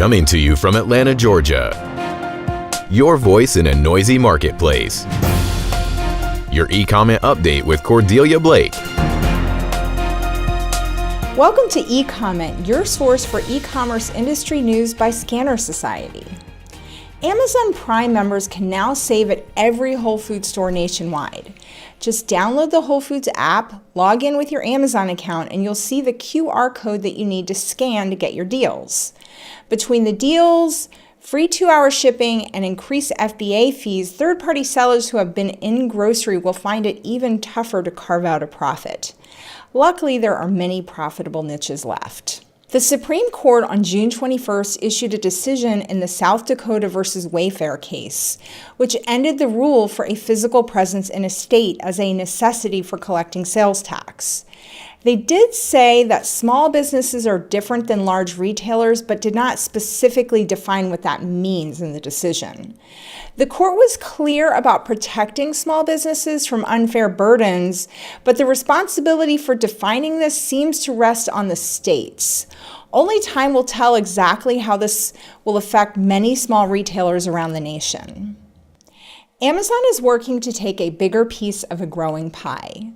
Coming to you from Atlanta, Georgia. Your voice in a noisy marketplace. Your e-comment update with Cordelia Blake. Welcome to eComment, your source for e-commerce industry news by Scanner Society. Amazon Prime members can now save at every Whole Foods store nationwide. Just download the Whole Foods app, log in with your Amazon account, and you'll see the QR code that you need to scan to get your deals. Between the deals, free 2-hour shipping, and increased FBA fees, third-party sellers who have been in grocery will find it even tougher to carve out a profit. Luckily, there are many profitable niches left. The Supreme Court on June 21st issued a decision in the South Dakota versus Wayfair case, which ended the rule for a physical presence in a state as a necessity for collecting sales tax. They did say that small businesses are different than large retailers, but did not specifically define what that means in the decision. The court was clear about protecting small businesses from unfair burdens, but the responsibility for defining this seems to rest on the states. Only time will tell exactly how this will affect many small retailers around the nation. Amazon is working to take a bigger piece of a growing pie.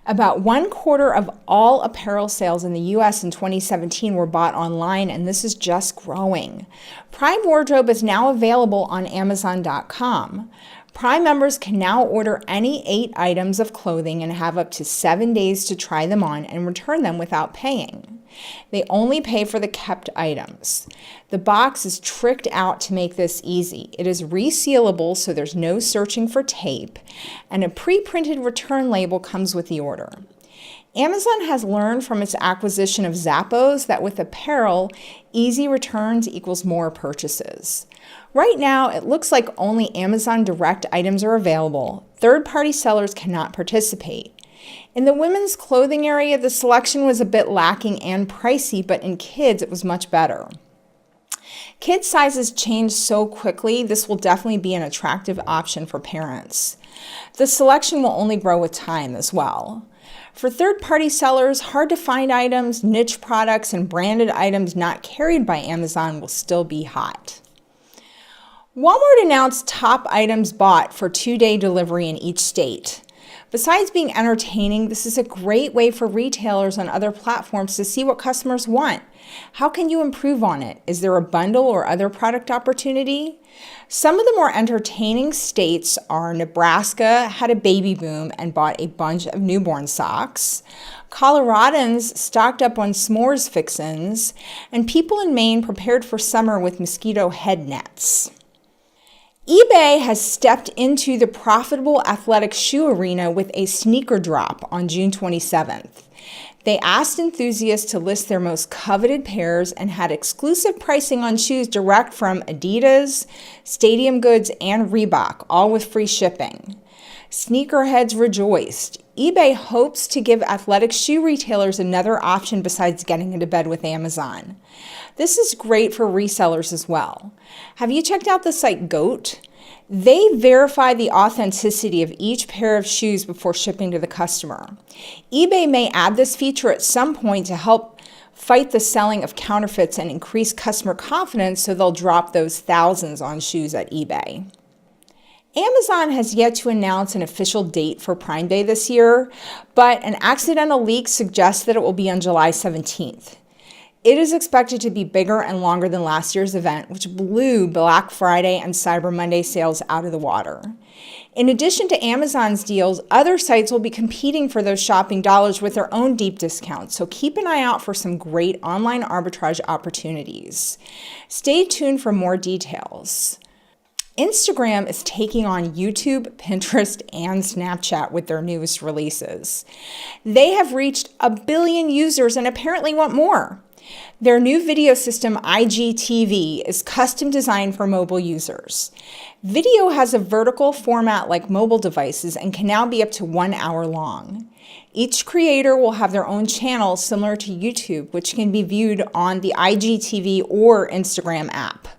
About 1/4 of all apparel sales in the U.S. in 2017 were bought online, and this is just growing. Prime Wardrobe is now available on Amazon.com. Prime members can now order any 8 items of clothing and have up to 7 days to try them on and return them without paying. They only pay for the kept items. The box is tricked out to make this easy. It is resealable, so there's no searching for tape, and a pre-printed return label comes with the order. Amazon has learned from its acquisition of Zappos that with apparel, easy returns equals more purchases. Right now, it looks like only Amazon Direct items are available. Third-party sellers cannot participate. In the women's clothing area, the selection was a bit lacking and pricey, but in kids, it was much better. Kids' sizes change so quickly, this will definitely be an attractive option for parents. The selection will only grow with time as well. For third-party sellers, hard-to-find items, niche products, and branded items not carried by Amazon will still be hot. Walmart announced top items bought for 2-day delivery in each state. Besides being entertaining, this is a great way for retailers on other platforms to see what customers want. How can you improve on it? Is there a bundle or other product opportunity? Some of the more entertaining states are Nebraska had a baby boom and bought a bunch of newborn socks. Coloradans stocked up on Smores fixins, and people in Maine prepared for summer with mosquito head nets. eBay has stepped into the profitable athletic shoe arena with a sneaker drop on June 27th. They asked enthusiasts to list their most coveted pairs and had exclusive pricing on shoes direct from Adidas, Stadium Goods, and Reebok, all with free shipping. Sneakerheads rejoiced. eBay hopes to give athletic shoe retailers another option besides getting into bed with Amazon. This is great for resellers as well. Have you checked out the site GOAT? They verify the authenticity of each pair of shoes before shipping to the customer. eBay may add this feature at some point to help fight the selling of counterfeits and increase customer confidence, so they'll drop those thousands on shoes at eBay. Amazon has yet to announce an official date for Prime Day this year, but an accidental leak suggests that it will be on July 17th. It is expected to be bigger and longer than last year's event, which blew Black Friday and Cyber Monday sales out of the water. In addition to Amazon's deals, other sites will be competing for those shopping dollars with their own deep discounts, so keep an eye out for some great online arbitrage opportunities. Stay tuned for more details. Instagram is taking on YouTube, Pinterest, and Snapchat with their newest releases. They have reached 1 billion users and apparently want more. Their new video system, IGTV, is custom designed for mobile users. Video has a vertical format like mobile devices and can now be up to 1 hour long. Each creator will have their own channel similar to YouTube, which can be viewed on the IGTV or Instagram app.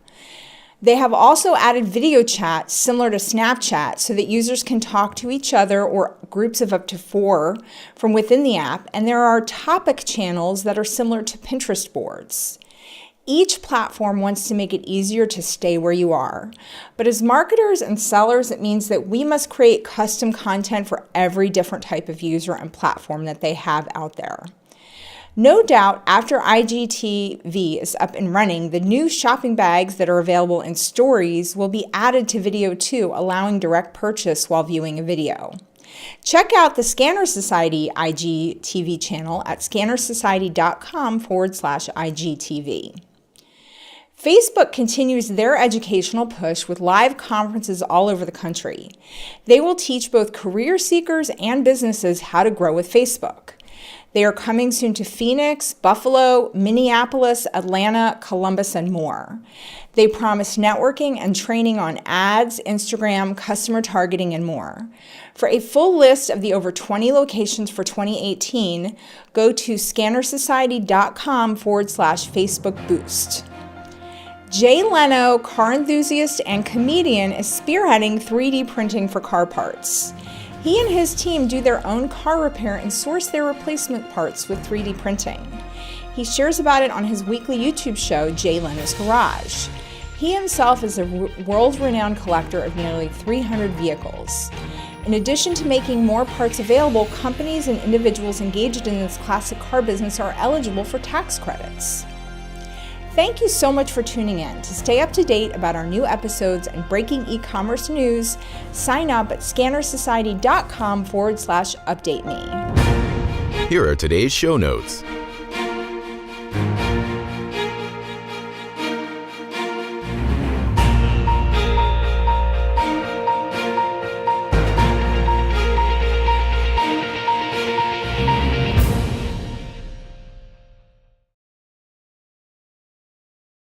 They have also added video chat similar to Snapchat so that users can talk to each other or groups of up to 4 from within the app, and there are topic channels that are similar to Pinterest boards. Each platform wants to make it easier to stay where you are. But as marketers and sellers, it means that we must create custom content for every different type of user and platform that they have out there. No doubt, after IGTV is up and running, the new shopping bags that are available in stories will be added to video too, allowing direct purchase while viewing a video. Check out the Scanner Society IGTV channel at scannersociety.com/IGTV. Facebook continues their educational push with live conferences all over the country. They will teach both career seekers and businesses how to grow with Facebook. They are coming soon to Phoenix, Buffalo, Minneapolis, Atlanta, Columbus, and more. They promise networking and training on ads, Instagram, customer targeting, and more. For a full list of the over 20 locations for 2018, go to scannersociety.com/Facebook Boost. Jay Leno, car enthusiast and comedian, is spearheading 3D printing for car parts. He and his team do their own car repair and source their replacement parts with 3D printing. He shares about it on his weekly YouTube show, Jay Leno's Garage. He himself is a world-renowned collector of nearly 300 vehicles. In addition to making more parts available, companies and individuals engaged in this classic car business are eligible for tax credits. Thank you so much for tuning in. To stay up to date about our new episodes and breaking e-commerce news, sign up at scannersociety.com/update me. Here are today's show notes.